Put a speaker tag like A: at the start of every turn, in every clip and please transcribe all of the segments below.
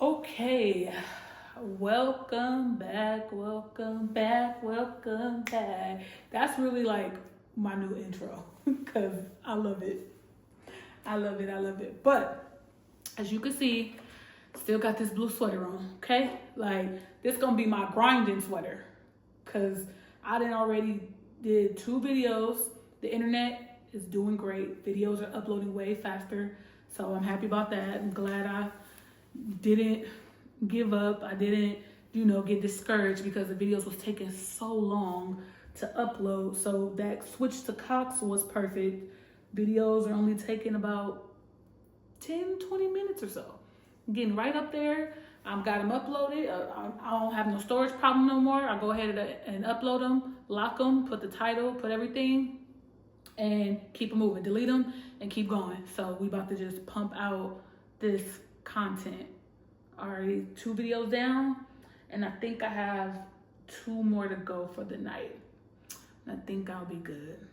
A: Okay, welcome back, welcome back, welcome back. That's really like my new intro because I love it. I love it, I love it. But as you can see, still got this blue sweater on, okay? Like, this gonna be my grinding sweater because I done already did 2 videos. The internet is doing great. Videos are uploading way faster. So I'm happy about that. I'm glad I didn't give up. I didn't, get discouraged because the videos was taking so long to upload. So that switch to Cox was perfect. Videos are only taking about 10-20 minutes or so. Getting right up there. I've got them uploaded. I don't have no storage problem no more. I go ahead and upload them, lock them, put the title, put everything, and keep them moving. Delete them and keep going. So we about to just pump out this content. Already 2 videos down, and I think I have 2 more to go for the night. And I think I'll be good.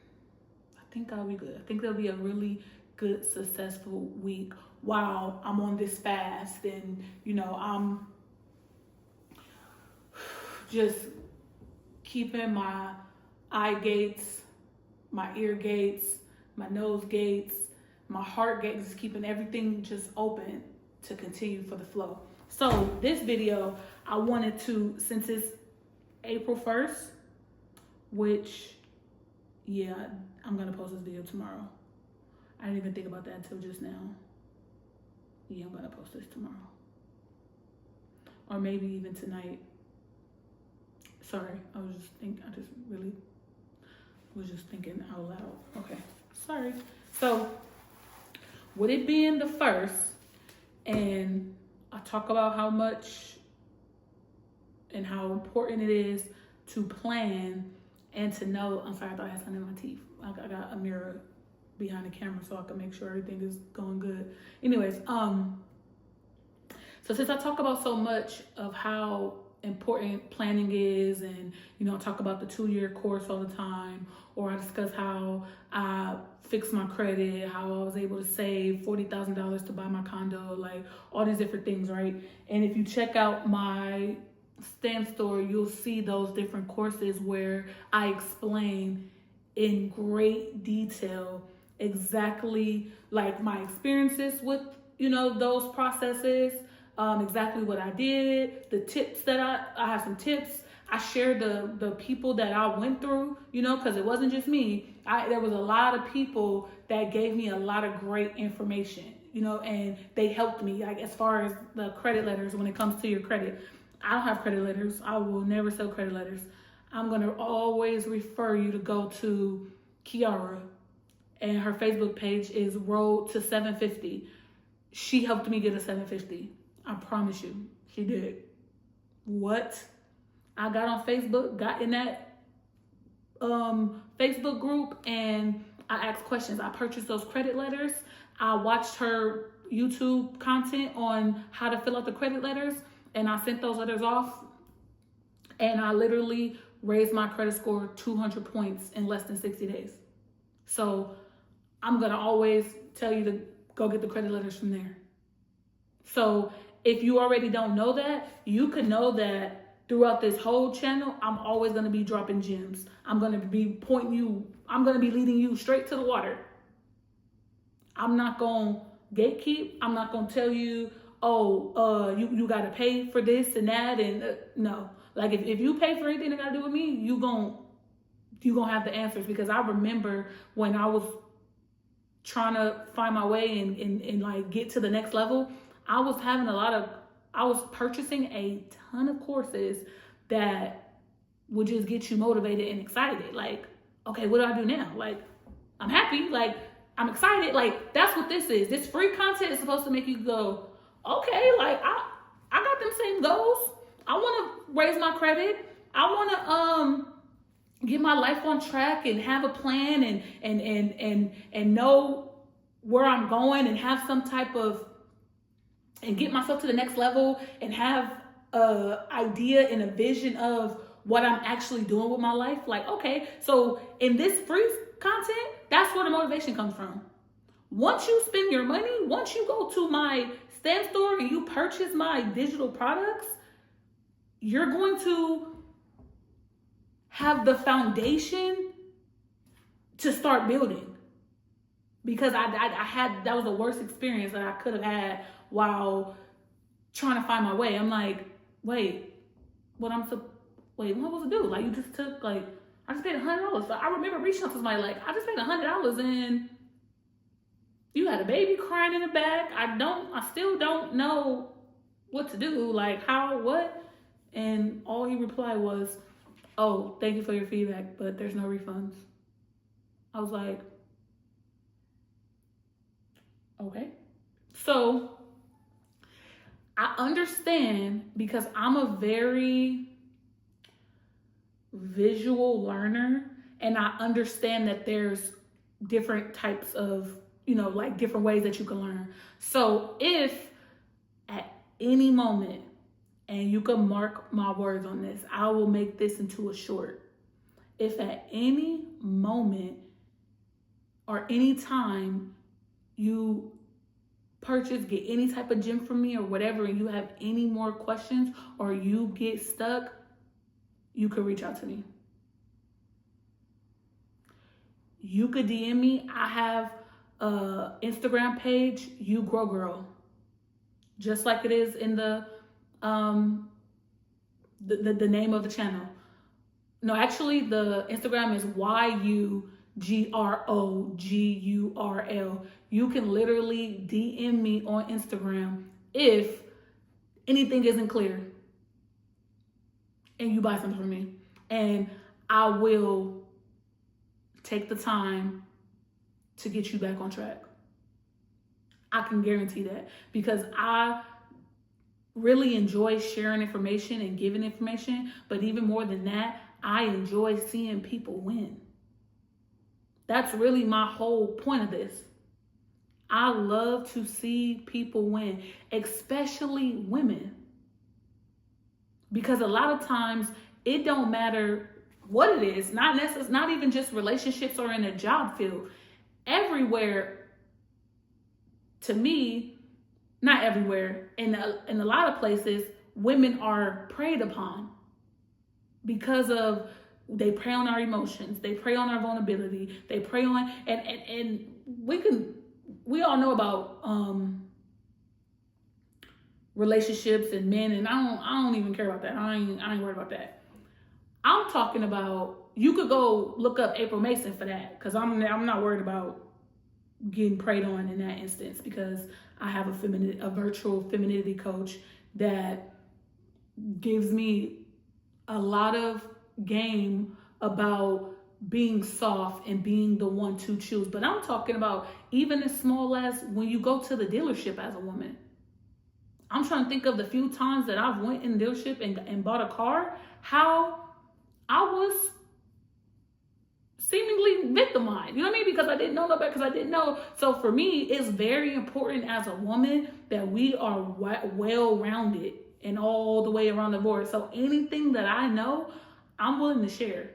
A: I think there'll be a really good, successful week while I'm on this fast, and I'm just keeping my eye gates, my ear gates, my nose gates, my heart gates, just keeping everything just open to continue for the flow. So this video, I wanted to, since it's April 1st, which, yeah, I'm gonna post this video tomorrow. I didn't even think about that until just now. Yeah, I'm gonna post this tomorrow. Or maybe even tonight. Sorry, I was just thinking out loud. Okay, sorry. So, with it being the first, and I talk about how much and how important it is to plan and to know. I'm sorry, I thought I had something in my teeth. I got a mirror behind the camera so I can make sure everything is going good. Anyways, so since I talk about so much of how important planning is, and I talk about the 2-year course all the time, or I discuss how I fixed my credit, how I was able to save $40,000 to buy my condo, like all these different things, right? And if you check out my Stan Store, you'll see those different courses where I explain in great detail exactly like my experiences with those processes, exactly what I did, the tips that I have some tips. I shared the people that I went through, because it wasn't just me. There was a lot of people that gave me a lot of great information, and they helped me, like as far as the credit letters when it comes to your credit. I don't have credit letters. I will never sell credit letters. I'm going to always refer you to go to Kiara, and her Facebook page is Road to 750. She helped me get a 750. I promise you, she did. What? I got on Facebook, got in that Facebook group, and I asked questions. I purchased those credit letters. I watched her YouTube content on how to fill out the credit letters, and I sent those letters off, and I literally raised my credit score 200 points in less than 60 days. So I'm going to always tell you to go get the credit letters from there. So if you already don't know that, you can know that throughout this whole channel, I'm always going to be dropping gems. I'm going to be leading you straight to the water. I'm not going to gatekeep. I'm not going to tell you, you got to pay for this and that. And no, like if you pay for anything that got to do with me, you going to have the answers, because I remember when I was trying to find my way and like get to the next level, I was purchasing a ton of courses that would just get you motivated and excited. Like, okay, what do I do now? Like, I'm happy. Like, I'm excited. Like, that's what this is. This free content is supposed to make you go, okay, like I got them same goals. I want to raise my credit. I want to get my life on track and have a plan and know where I'm going and have some type of, and get myself to the next level and have a idea and a vision of what I'm actually doing with my life. Like, okay, so in this free content, that's where the motivation comes from. Once you spend your money, once you go to my Stan Store and you purchase my digital products, you're going to have the foundation to start building. Because I had, that was the worst experience that I could have had while trying to find my way. I'm like, wait, what am I supposed to do? Like, you just took, like, I just paid $100. So I remember reaching out to somebody like, I just paid $100 and you had a baby crying in the back. I still don't know what to do. Like, how, what? And all he replied was, oh, thank you for your feedback, but there's no refunds. I was like, okay. So I understand, because I'm a very visual learner, and I understand that there's different types of, like different ways that you can learn. So if at any moment, and you can mark my words on this, I will make this into a short. If at any moment or any time you get any type of gem from me or whatever, and you have any more questions or you get stuck, you could reach out to me. You could DM me. I have a Instagram page, You Grow Girl, just like it is in the name of the channel. No, actually, the Instagram is YUGROGURL. You can literally DM me on Instagram if anything isn't clear and you buy something from me, and I will take the time to get you back on track. I can guarantee that, because I really enjoy sharing information and giving information, but even more than that, I enjoy seeing people win. That's really my whole point of this. I love to see people win, especially women. Because a lot of times it don't matter what it is, not even just relationships or in a job field. Everywhere, to me, not everywhere, in a lot of places, women are preyed upon because of, they prey on our emotions, they prey on our vulnerability, they prey on, and we all know about relationships and men, and I don't even care about that. I ain't worried about that. I'm talking about, you could go look up April Mason for that, because I'm not worried about getting preyed on in that instance, because I have a virtual femininity coach that gives me a lot of game about being soft and being the one to choose. But I'm talking about even as small as when you go to the dealership as a woman. I'm trying to think of the few times that I've went in the dealership and bought a car, how I was seemingly victimized. You know what I mean? Because I didn't know no better, because I didn't know. So for me, it's very important as a woman that we are well-rounded and all the way around the board. So anything that I know, I'm willing to share.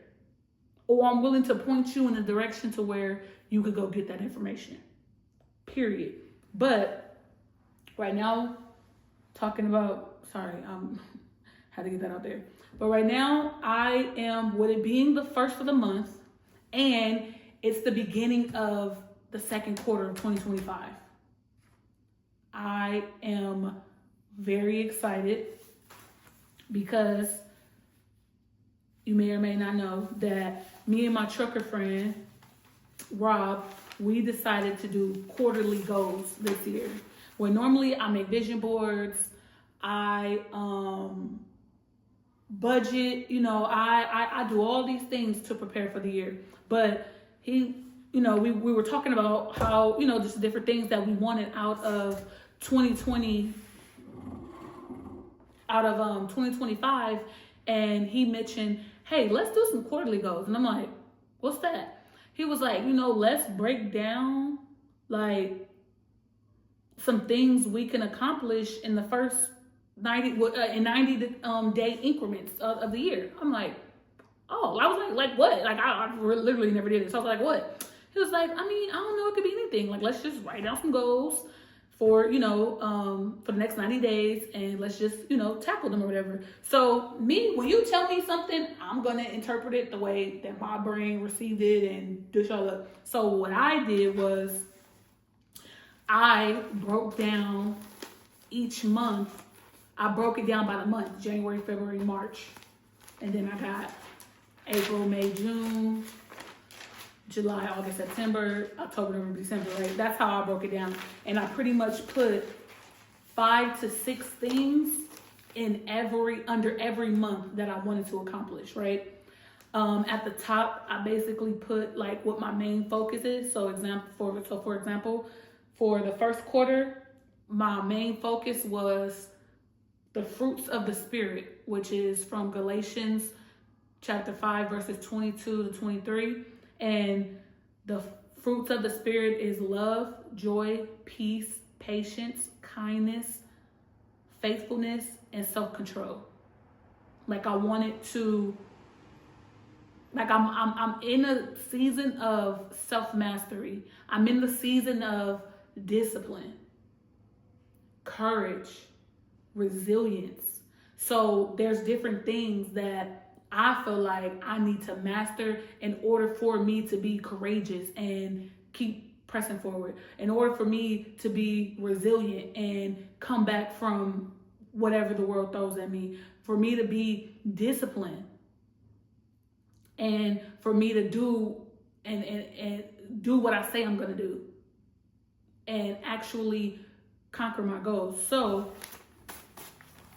A: Or I'm willing to point you in a direction to where you could go get that information. Period. But right now, talking about, sorry, had to get that out there. But right now, I am, with it being the first of the month, and it's the beginning of the second quarter of 2025. I am very excited because you may or may not know that me and my trucker friend, Rob, we decided to do quarterly goals this year. Where normally I make vision boards, I budget, I do all these things to prepare for the year. But we were talking about how, just different things that we wanted out of 2025. And he mentioned, hey, let's do some quarterly goals. And I'm like, what's that? He was like, let's break down like some things we can accomplish in the first 90 day increments of the year. I'm like, oh, I was like what? Like I literally never did it. So I was like, what? He was like, I don't know, it could be anything. Like, let's just write down some goals for, for the next 90 days, and let's just, tackle them or whatever. So me, when you tell me something, I'm going to interpret it the way that my brain received it and dish all up. So what I did was I broke down each month. I broke it down by the month: January, February, March. And then I got April, May, June, July, August, September, October, November, December, right? That's how I broke it down. And I pretty much put 5 to 6 things under every month that I wanted to accomplish, right? At the top, I basically put like what my main focus is. For example, for the first quarter, my main focus was the fruits of the Spirit, which is from Galatians chapter 5, verses 22 to 23. And the fruits of the Spirit is love, joy, peace, patience, kindness, faithfulness, and self-control. Like I wanted to, like I'm in a season of self-mastery. I'm in the season of discipline, courage, resilience. So there's different things that I feel like I need to master in order for me to be courageous and keep pressing forward, in order for me to be resilient and come back from whatever the world throws at me, for me to be disciplined, and for me to do and do what I say I'm going to do and actually conquer my goals. So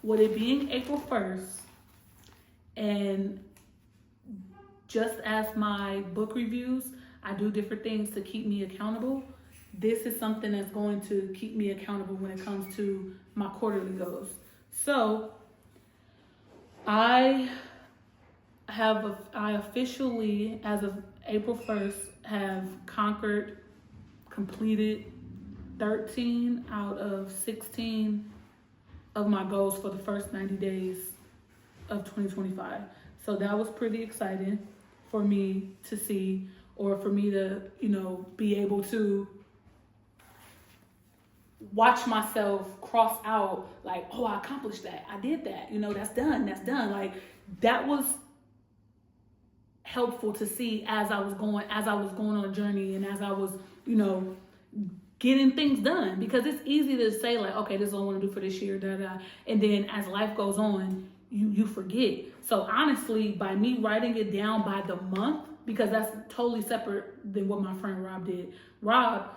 A: with it being April 1st, and just as my book reviews, I do different things to keep me accountable. This is something that's going to keep me accountable when it comes to my quarterly goals. So I officially, as of April 1st, have completed 13 out of 16 of my goals for the first 90 days of 2025. So that was pretty exciting for me to see, or for me to, be able to watch myself cross out, like, oh, I accomplished that. I did that. That's done. Like, that was helpful to see as I was going on a journey, and as I was, getting things done. Because it's easy to say, like, okay, this is what I want to do for this year, and then as life goes on, you forget. So honestly, by me writing it down by the month, because that's totally separate than what my friend Rob did. Rob,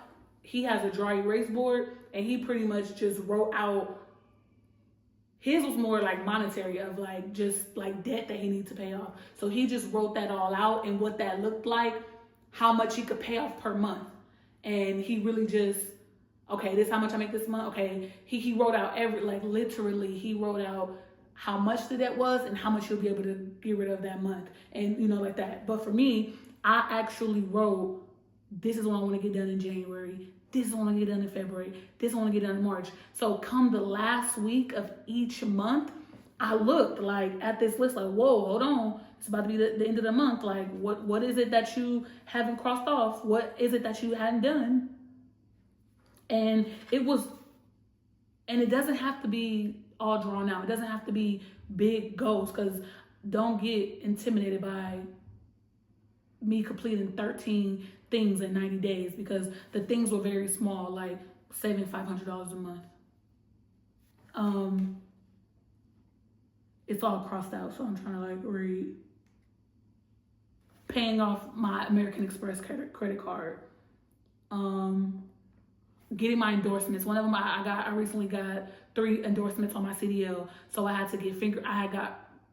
A: he has a dry erase board, and he pretty much just wrote out, his was more like monetary, of like just like debt that he needs to pay off. So he just wrote that all out and what that looked like, how much he could pay off per month. And he really just, okay, this is how much I make this month. Okay, he wrote out literally, he wrote out how much the debt was and how much he'll be able to get rid of that month, and like that. But for me, I actually wrote, this is what I want to get done in January, this is what I want to get done in February, this is what I want to get done in March. So come the last week of each month, I looked like at this list, like, whoa, hold on, it's about to be the end of the month. Like, what is it that you haven't crossed off? What is it that you hadn't done? And it doesn't have to be all drawn out. It doesn't have to be big goals, because don't get intimidated by me completing 13 things in 90 days, because the things were very small, like saving $500 a month. It's all crossed out, so I'm trying to read. Paying off my American Express credit card. Getting my endorsements. One of them, I recently got 3 endorsements on my CDL. So I had to get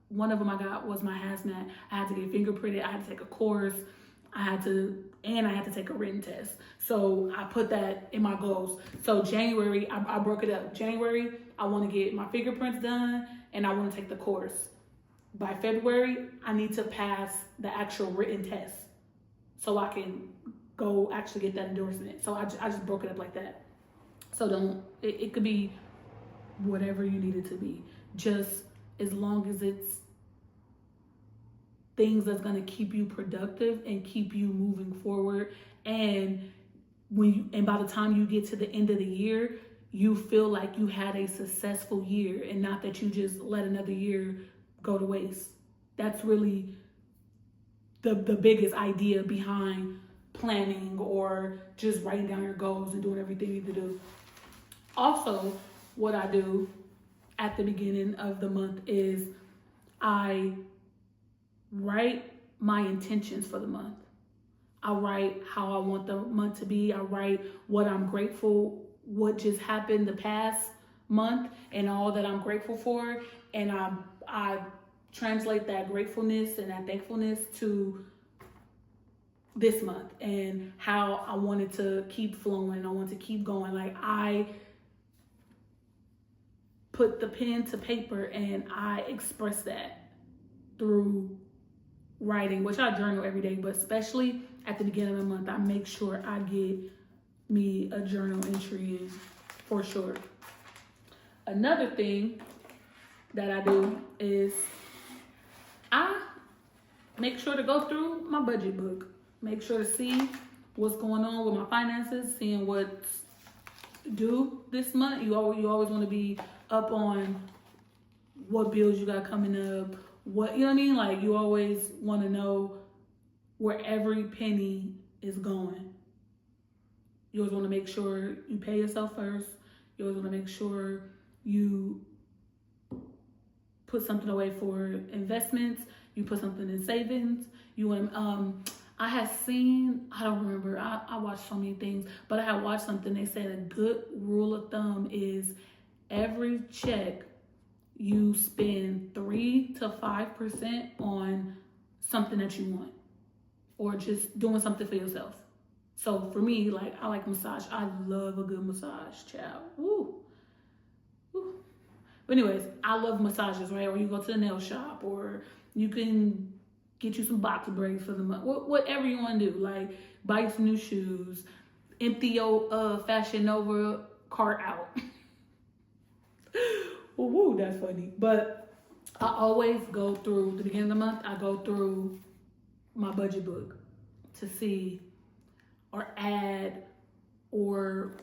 A: one of them I got was my hazmat. I had to get fingerprinted. I had to take a course. I had to take a written test. So I put that in my goals. So January, I broke it up. January, I want to get my fingerprints done, and I want to take the course. By February, I need to pass the actual written test so I can go actually get that endorsement. So I just broke it up like that. So it could be whatever you need it to be. Just as long as it's things that's going to keep you productive and keep you moving forward. And by the time you get to the end of the year, you feel like you had a successful year and not that you just let another year go to waste. That's really the biggest idea behind planning or just writing down your goals and doing everything you need to do. Also, what I do at the beginning of the month is I write my intentions for the month. I write how I want the month to be. I write what I'm grateful, what just happened the past month and all that I'm grateful for. And I translate that gratefulness and that thankfulness to this month and how I wanted to keep flowing. I want to keep going. Like, I put the pen to paper and I express that through writing, which I journal every day, but especially at the beginning of the month, I make sure I get me a journal entry in for sure. Another thing that I do is I make sure to go through my budget book, make sure to see what's going on with my finances, seeing what's due this month. You always want to be up on what bills you got coming up, what, you know what I mean? Like, you always want to know where every penny is going. You always want to make sure you pay yourself first. You always want to make sure you put something away for investments. You put something in savings. You want I had seen, I don't remember, I watched so many things, but I had watched something. They said a good rule of thumb is every check you spend 3 to 5% on something that you want or just doing something for yourself. So for me, like, I like massage. I love a good massage, child. Woo. Woo. But anyways, I love massages, right? Or you go to the nail shop, or you can get you some box braids for the month. Whatever you want to do. Like, buy you some new shoes. Empty your Fashion Nova cart out. Woo, that's funny. But I always go through the beginning of the month. I go through my budget book to see or add or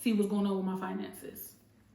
A: see what's going on with my finances.